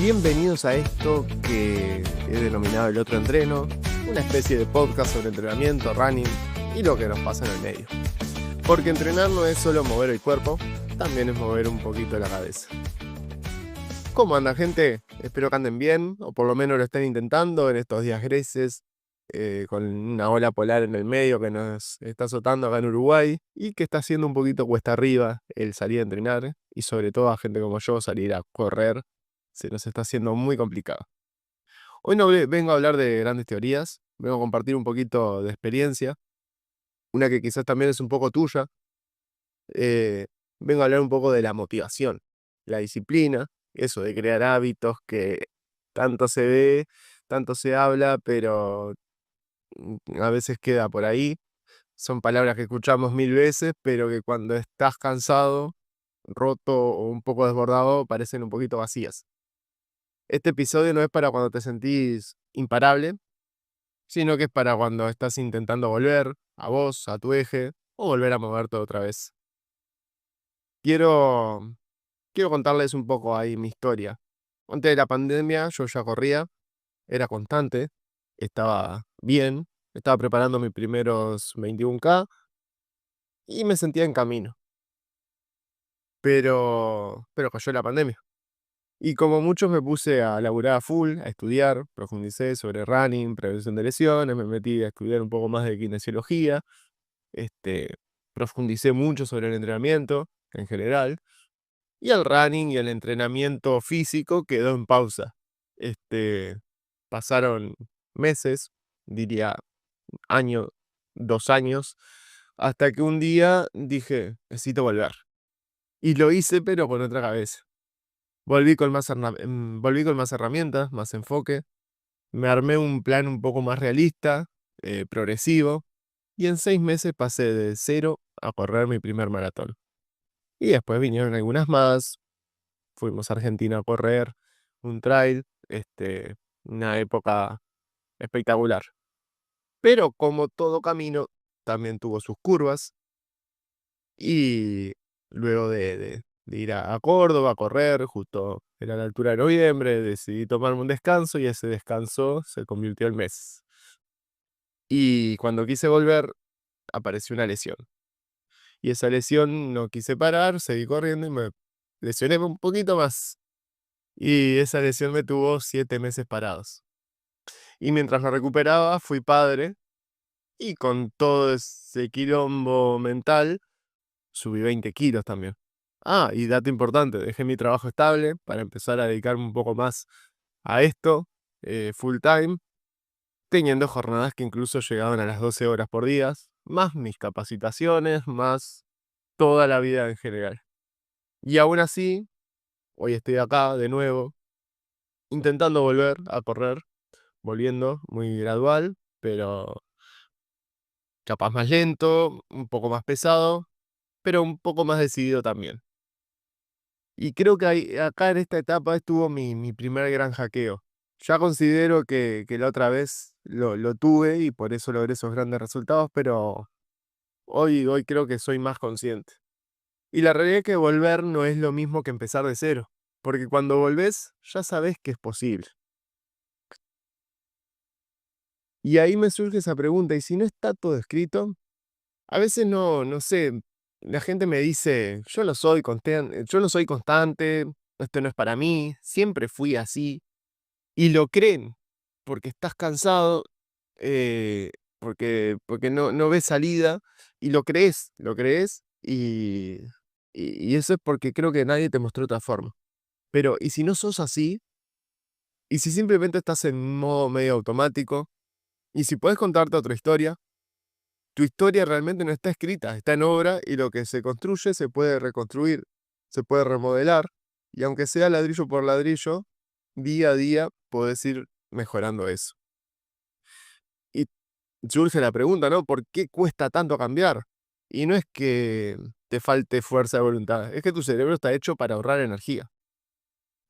Bienvenidos a esto que he denominado El Otro Entreno, una especie de podcast sobre entrenamiento, running y lo que nos pasa en el medio. Porque entrenar no es solo mover el cuerpo, también es mover un poquito la cabeza. ¿Cómo anda, gente? Espero que anden bien, o por lo menos lo estén intentando en estos días grises, con una ola polar en el medio que nos está azotando acá en Uruguay y que está haciendo un poquito cuesta arriba el salir a entrenar y sobre todo a gente como yo salir a correr se nos está haciendo muy complicado. Hoy no vengo a hablar de grandes teorías, vengo a compartir un poquito de experiencia, una que quizás también es un poco tuya. eh, Vengo a hablar un poco de la motivación, la disciplina, eso de crear hábitos que tanto se ve, tanto se habla, pero a veces queda por ahí. Son palabras que escuchamos mil veces, pero que cuando estás cansado, roto o un poco desbordado, parecen un poquito vacías. Este episodio no es para cuando te sentís imparable, sino que es para cuando estás intentando volver a vos, a tu eje, o volver a moverte otra vez. Quiero, quiero contarles un poco ahí mi historia. Antes de la pandemia yo ya corría, era constante, estaba bien, estaba preparando mis primeros 21K y me sentía en camino. Pero cayó la pandemia. Y como muchos me puse a laburar a full, a estudiar, profundicé sobre running, prevención de lesiones, me metí a estudiar un poco más de kinesiología, este, profundicé mucho sobre el entrenamiento en general, y el running y el entrenamiento físico quedó en pausa. Pasaron meses, diría año, 2 años, hasta que un día dije, necesito volver. Y lo hice, pero con otra cabeza. Volví con más herramientas, más enfoque. Me armé un plan un poco más realista, progresivo, y en 6 meses pasé de cero a correr mi primer maratón. Y después vinieron algunas más. Fuimos a Argentina a correr un trail, una época espectacular. Pero como todo camino, también tuvo sus curvas. Y luego de ir a Córdoba a correr, justo era la altura de noviembre, decidí tomarme un descanso y ese descanso se convirtió en mes. Y cuando quise volver, apareció una lesión. Y esa lesión no quise parar, seguí corriendo y me lesioné un poquito más. Y esa lesión me tuvo 7 meses parados. Y mientras me recuperaba, fui padre y con todo ese quilombo mental, subí 20 kilos también. Ah, y dato importante, dejé mi trabajo estable para empezar a dedicarme un poco más a esto, full time, teniendo jornadas que incluso llegaban a las 12 horas por día, más mis capacitaciones, más toda la vida en general. Y aún así, hoy estoy acá de nuevo, intentando volver a correr, volviendo muy gradual, pero capaz más lento, un poco más pesado, pero un poco más decidido también. Y creo que acá en esta etapa estuvo mi primer gran hackeo. Ya considero que la otra vez lo tuve y por eso logré esos grandes resultados, pero hoy creo que soy más consciente. Y la realidad es que volver no es lo mismo que empezar de cero, porque cuando volvés ya sabés que es posible. Y ahí me surge esa pregunta, ¿y si no está todo escrito? A veces no sé, la gente me dice, yo no soy constante, esto no es para mí, siempre fui así. Y lo creen, porque estás cansado, porque no ves salida, y lo crees, y eso es porque creo que nadie te mostró otra forma. Pero, ¿y si no sos así? ¿Y si simplemente estás en modo medio automático? ¿Y si puedes contarte otra historia? Tu historia realmente no está escrita, está en obra, y lo que se construye se puede reconstruir, se puede remodelar, y aunque sea ladrillo por ladrillo, día a día podés ir mejorando eso. Y surge la pregunta, ¿no? ¿Por qué cuesta tanto cambiar? Y no es que te falte fuerza de voluntad, es que tu cerebro está hecho para ahorrar energía.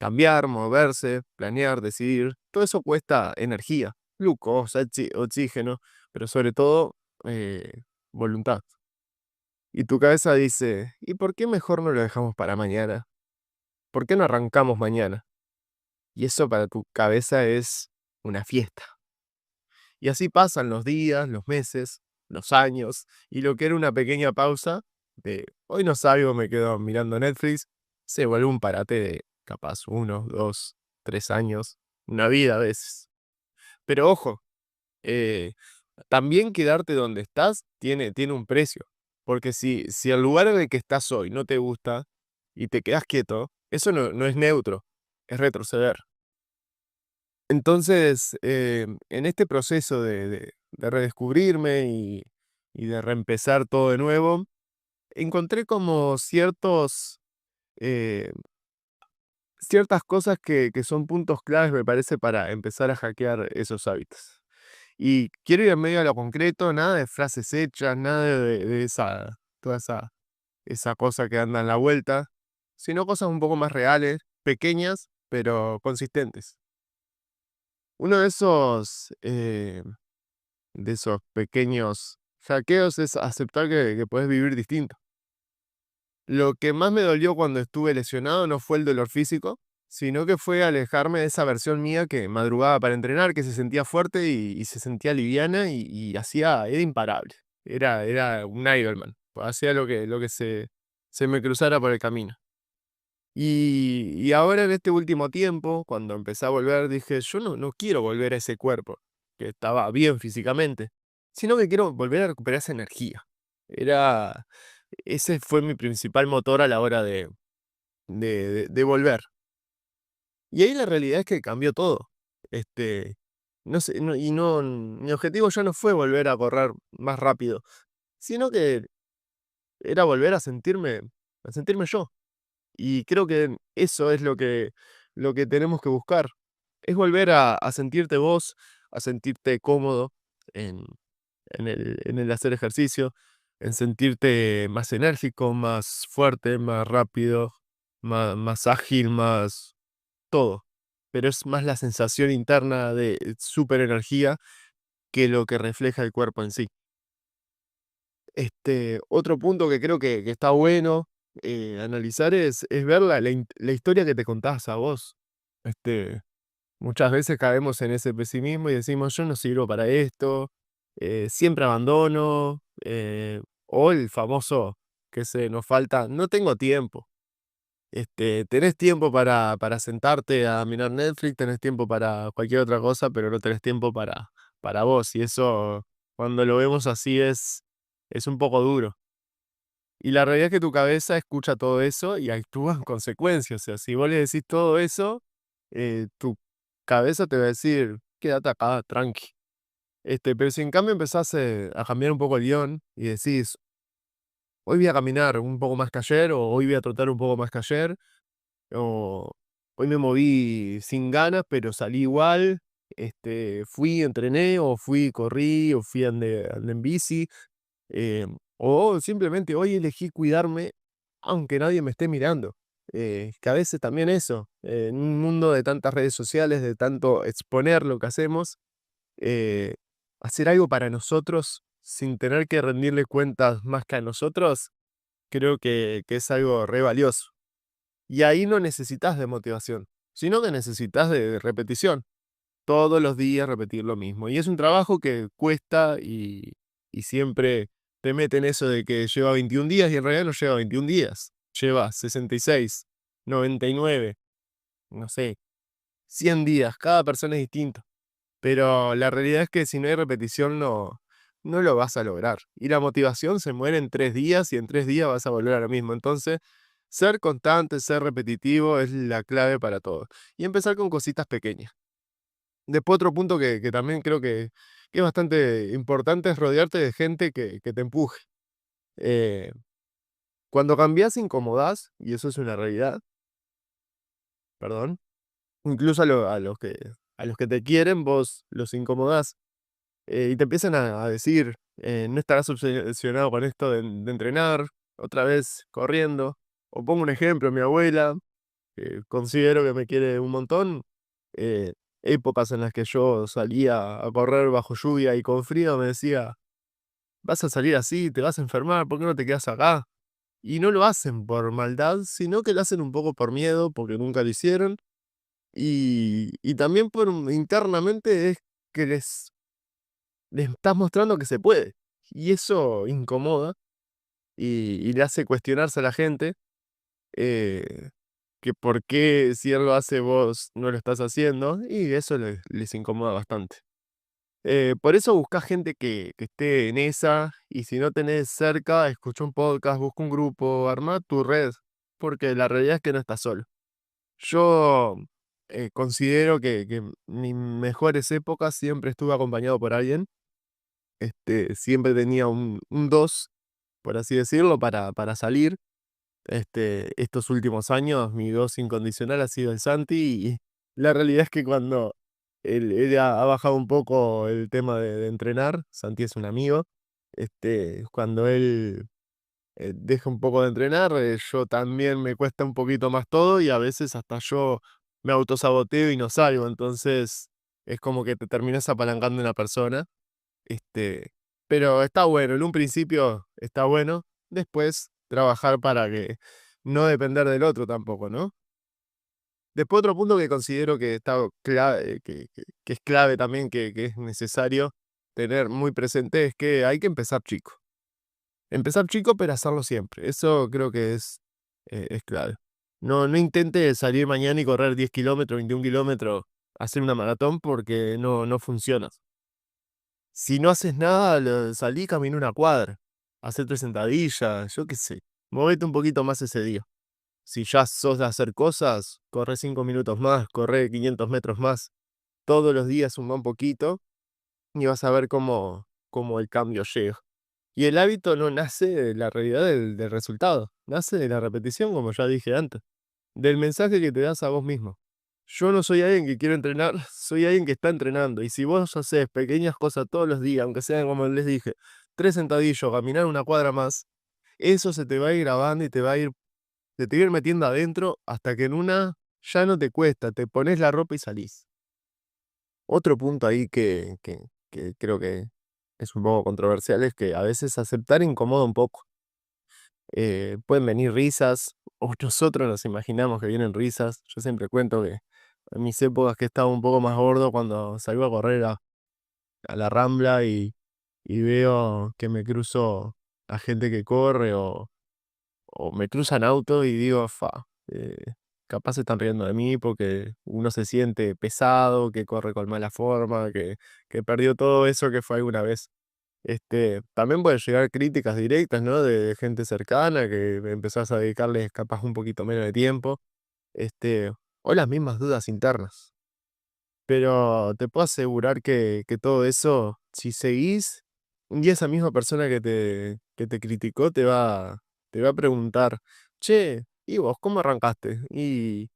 Cambiar, moverse, planear, decidir, todo eso cuesta energía, glucosa, oxígeno, pero sobre todo voluntad. Y tu cabeza dice, ¿y por qué mejor no lo dejamos para mañana? ¿Por qué no arrancamos mañana? y eso para tu cabeza es una fiesta. Y así pasan los días, los meses, los años, y lo que era una pequeña pausa de hoy no salgo, me quedo mirando Netflix, se vuelve un parate de capaz 1, 2, 3 años, una vida a veces. Pero ojo, eh, también quedarte donde estás tiene un precio, porque si el lugar en el que estás hoy no te gusta y te quedas quieto, eso no es neutro, es retroceder. Entonces, en este proceso de redescubrirme y de reempezar todo de nuevo, encontré como eh, ciertas cosas que son puntos claves, me parece, para empezar a hackear esos hábitos. Y quiero ir en medio a lo concreto, nada de frases hechas, nada de toda esa cosa que anda en la vuelta, sino cosas un poco más reales, pequeñas, pero consistentes. Uno de esos pequeños hackeos es aceptar que puedes vivir distinto. Lo que más me dolió cuando estuve lesionado no fue el dolor físico, sino que fue alejarme de esa versión mía que madrugaba para entrenar, que se sentía fuerte y se sentía liviana y era imparable. Era un Ironman. Hacía lo que se me cruzara por el camino. Y ahora en este último tiempo, cuando empecé a volver, dije, yo no quiero volver a ese cuerpo, que estaba bien físicamente, sino que quiero volver a recuperar esa energía. Era, ese fue mi principal motor a la hora de volver. Y ahí la realidad es que cambió todo. Este, no sé, mi objetivo ya no fue volver a correr más rápido, sino que era volver a sentirme yo. Y creo que eso es lo que tenemos que buscar. Es volver a sentirte vos, a sentirte cómodo en, en el hacer ejercicio, en sentirte más enérgico, más fuerte, más rápido, más ágil, más todo. Pero es más la sensación interna de super energía que lo que refleja el cuerpo en sí. Otro punto que creo que está bueno, analizar es ver la historia que te contás a vos. Este, Muchas veces caemos en ese pesimismo y decimos: "Yo no sirvo para esto, siempre abandono", o el famoso que se nos falta: "No tengo tiempo". Tenés tiempo para sentarte a mirar Netflix, tenés tiempo para cualquier otra cosa, pero no tenés tiempo para vos, y eso, cuando lo vemos así, es un poco duro. Y la realidad es que tu cabeza escucha todo eso y actúa en consecuencia. O sea, si vos le decís todo eso, tu cabeza te va a decir: "Quédate acá, tranqui". Pero si en cambio empezás, a cambiar un poco el guión y decís: "Hoy voy a caminar un poco más que ayer", o "Hoy voy a trotar un poco más que ayer", o "Hoy me moví sin ganas, pero salí igual", fui, entrené, o fui, corrí, o fui, andé en bici. O simplemente hoy elegí cuidarme aunque nadie me esté mirando. Que a veces también eso, en un mundo de tantas redes sociales, de tanto exponer lo que hacemos, eh, hacer algo para nosotros sin tener que rendirle cuentas más que a nosotros, creo que es algo re valioso. Y ahí no necesitas de motivación, sino que necesitas de repetición, todos los días repetir lo mismo. Y es un trabajo que cuesta y siempre te meten eso de que lleva 21 días y en realidad no lleva 21 días. Lleva 66, 99, no sé, 100 días. Cada persona es distinta. Pero la realidad es que si no hay repetición no lo vas a lograr. Y la motivación se muere en 3 días y en 3 días vas a volver a lo mismo. Entonces, ser constante, ser repetitivo es la clave para todo. Y empezar con cositas pequeñas. Después otro punto que también creo que es bastante importante es rodearte de gente que te empuje. Eh, Cuando cambiás, incomodás, y eso es una realidad, perdón. Incluso a los que te quieren, vos los incomodás, y te empiezan a decir, no estarás obsesionado con esto de entrenar, otra vez corriendo. O pongo un ejemplo, mi abuela, que considero que me quiere un montón, eh, épocas en las que yo salía a correr bajo lluvia y con frío, me decía: "Vas a salir así, te vas a enfermar, ¿por qué no te quedas acá?". Y no lo hacen por maldad, sino que lo hacen un poco por miedo, porque nunca lo hicieron. Y también internamente es que les estás mostrando que se puede. Y eso incomoda y le hace cuestionarse a la gente, eh, que por qué si él lo hace vos no lo estás haciendo, y eso les incomoda bastante. Por eso busca gente que esté en esa, y si no tenés cerca, escucha un podcast, busca un grupo, arma tu red, porque la realidad es que no estás solo. Yo considero que mis mejores épocas siempre estuve acompañado por alguien. Siempre tenía un 2, por así decirlo, para salir. Estos últimos años, mi 2 incondicional ha sido el Santi, y la realidad es que cuando él ha bajado un poco el tema de entrenar, Santi es un amigo, cuando él deja un poco de entrenar, yo también me cuesta un poquito más todo, y a veces hasta yo me autosaboteo y no salgo. Entonces es como que te terminas apalancando en una persona, este, pero está bueno, en un principio está bueno, después trabajar para que no depender del otro tampoco, ¿no? Después otro punto que considero que está clave, que es clave también, que es necesario tener muy presente, es que hay que empezar chico. Empezar chico, pero hacerlo siempre. Eso creo que es clave. No intentes salir mañana y correr 10 kilómetros, 21 kilómetros, hacer una maratón, porque no funciona. Si no haces nada, salí, camina una cuadra, hacé 3 sentadillas, yo qué sé. Movete un poquito más ese día. Si ya sos de hacer cosas, corre 5 minutos más, corre 500 metros más. Todos los días suma un poquito, y vas a ver cómo el cambio llega. Y el hábito no nace de la realidad del resultado, nace de la repetición, como ya dije antes, del mensaje que te das a vos mismo. Yo no soy alguien que quiere entrenar, soy alguien que está entrenando. Y si vos haces pequeñas cosas todos los días, aunque sean como les dije, 3 sentadillos, caminar una cuadra más, eso se te va a ir grabando y se te va a ir metiendo adentro, hasta que en una ya no te cuesta, te pones la ropa y salís. Otro punto ahí que creo que es un poco controversial, es que a veces aceptar incomoda un poco. Pueden venir risas, o nosotros nos imaginamos que vienen risas. Yo siempre cuento que en mis épocas que estaba un poco más gordo, cuando salgo a correr a la Rambla, y veo que me cruzo a gente que corre, o me cruzan auto, y digo, capaz se están riendo de mí porque uno se siente pesado, que corre con mala forma, que perdió todo eso que fue alguna vez. También pueden llegar críticas directas, ¿no? De gente cercana, que empezás a dedicarles capaz un poquito menos de tiempo, este, o las mismas dudas internas. Pero te puedo asegurar que todo eso, si seguís, un día esa misma persona que te criticó te va a preguntar: "Che, ¿y vos cómo arrancaste?". Y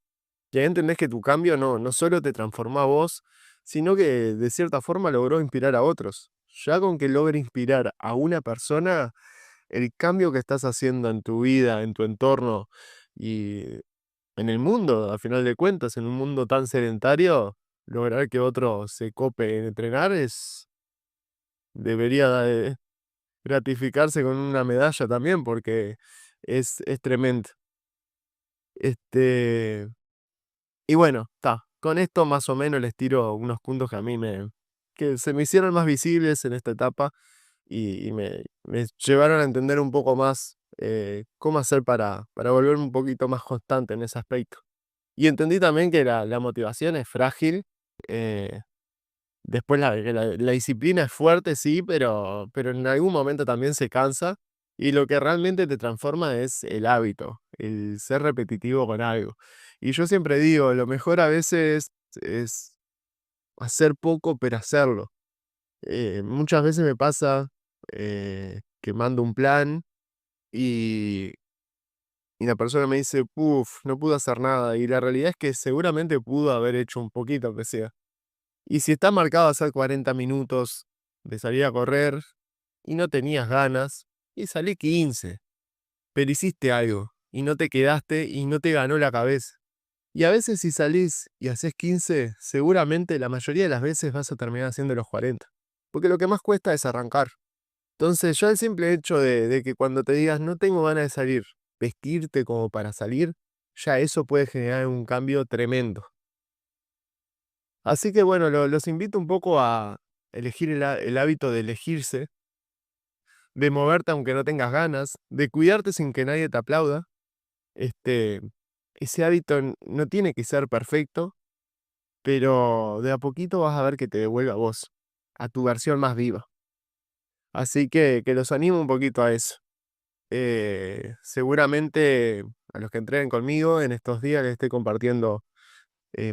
ahí entendés que tu cambio no solo te transformó a vos, sino que de cierta forma logró inspirar a otros. Ya con que logre inspirar a una persona, el cambio que estás haciendo en tu vida, en tu entorno y en el mundo, a final de cuentas, en un mundo tan sedentario, lograr que otro se cope en entrenar debería gratificarse con una medalla también, porque es tremendo. Este, y bueno, está. Con esto más o menos les tiro unos puntos que a mí que se me hicieron más visibles en esta etapa, y me llevaron a entender un poco más, cómo hacer para volverme un poquito más constante en ese aspecto. Y entendí también que la motivación es frágil. eh, Después la disciplina es fuerte, sí, pero en algún momento también se cansa, y lo que realmente te transforma es el hábito, el ser repetitivo con algo. Y yo siempre digo, lo mejor a veces es hacer poco, pero hacerlo. Muchas veces me pasa, que mando un plan, y la persona me dice: "Puf, no pude hacer nada", y la realidad es que seguramente pudo haber hecho un poquito, aunque sea. Y si está marcado hacer 40 minutos de salir a correr y no tenías ganas, y salí 15, pero hiciste algo y no te quedaste y no te ganó la cabeza. Y a veces, si salís y haces 15, seguramente la mayoría de las veces vas a terminar haciendo los 40, porque lo que más cuesta es arrancar. Entonces, ya el simple hecho de que cuando te digas no tengo ganas de salir, vestirte como para salir, ya eso puede generar un cambio tremendo. Así que bueno, los invito un poco a elegir el hábito de elegirse, de moverte aunque no tengas ganas, de cuidarte sin que nadie te aplauda. Este, ese hábito no tiene que ser perfecto, pero de a poquito vas a ver que te devuelve a vos, a tu versión más viva. Así que los animo un poquito a eso. Seguramente a los que entren conmigo en estos días les estoy compartiendo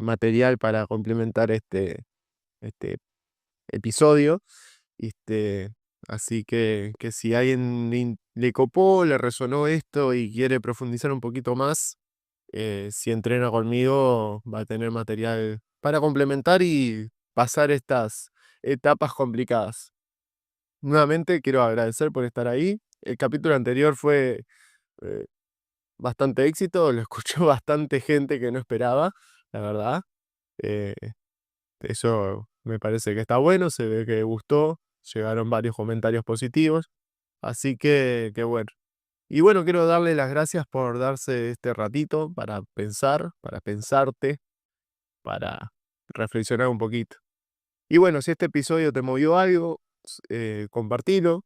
material para complementar este episodio. Este, así que si a alguien le copó, le resonó esto y quiere profundizar un poquito más, si entrena conmigo va a tener material para complementar y pasar estas etapas complicadas. Nuevamente quiero agradecer por estar ahí. El capítulo anterior fue eh, bastante éxito, lo escuchó bastante gente que no esperaba, la verdad. Eh, Eso me parece que está bueno, se ve que gustó, llegaron varios comentarios positivos, así que bueno. Y bueno, quiero darle las gracias por darse este ratito para pensar, para pensarte, para reflexionar un poquito. Y bueno, si este episodio te movió algo, compartilo.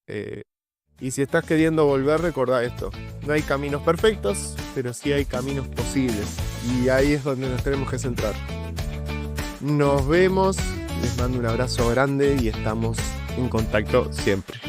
eh, y si estás queriendo volver, recordá esto. No hay caminos perfectos, pero sí hay caminos posibles. Y ahí es donde nos tenemos que centrar. Nos vemos, les mando un abrazo grande y estamos en contacto siempre.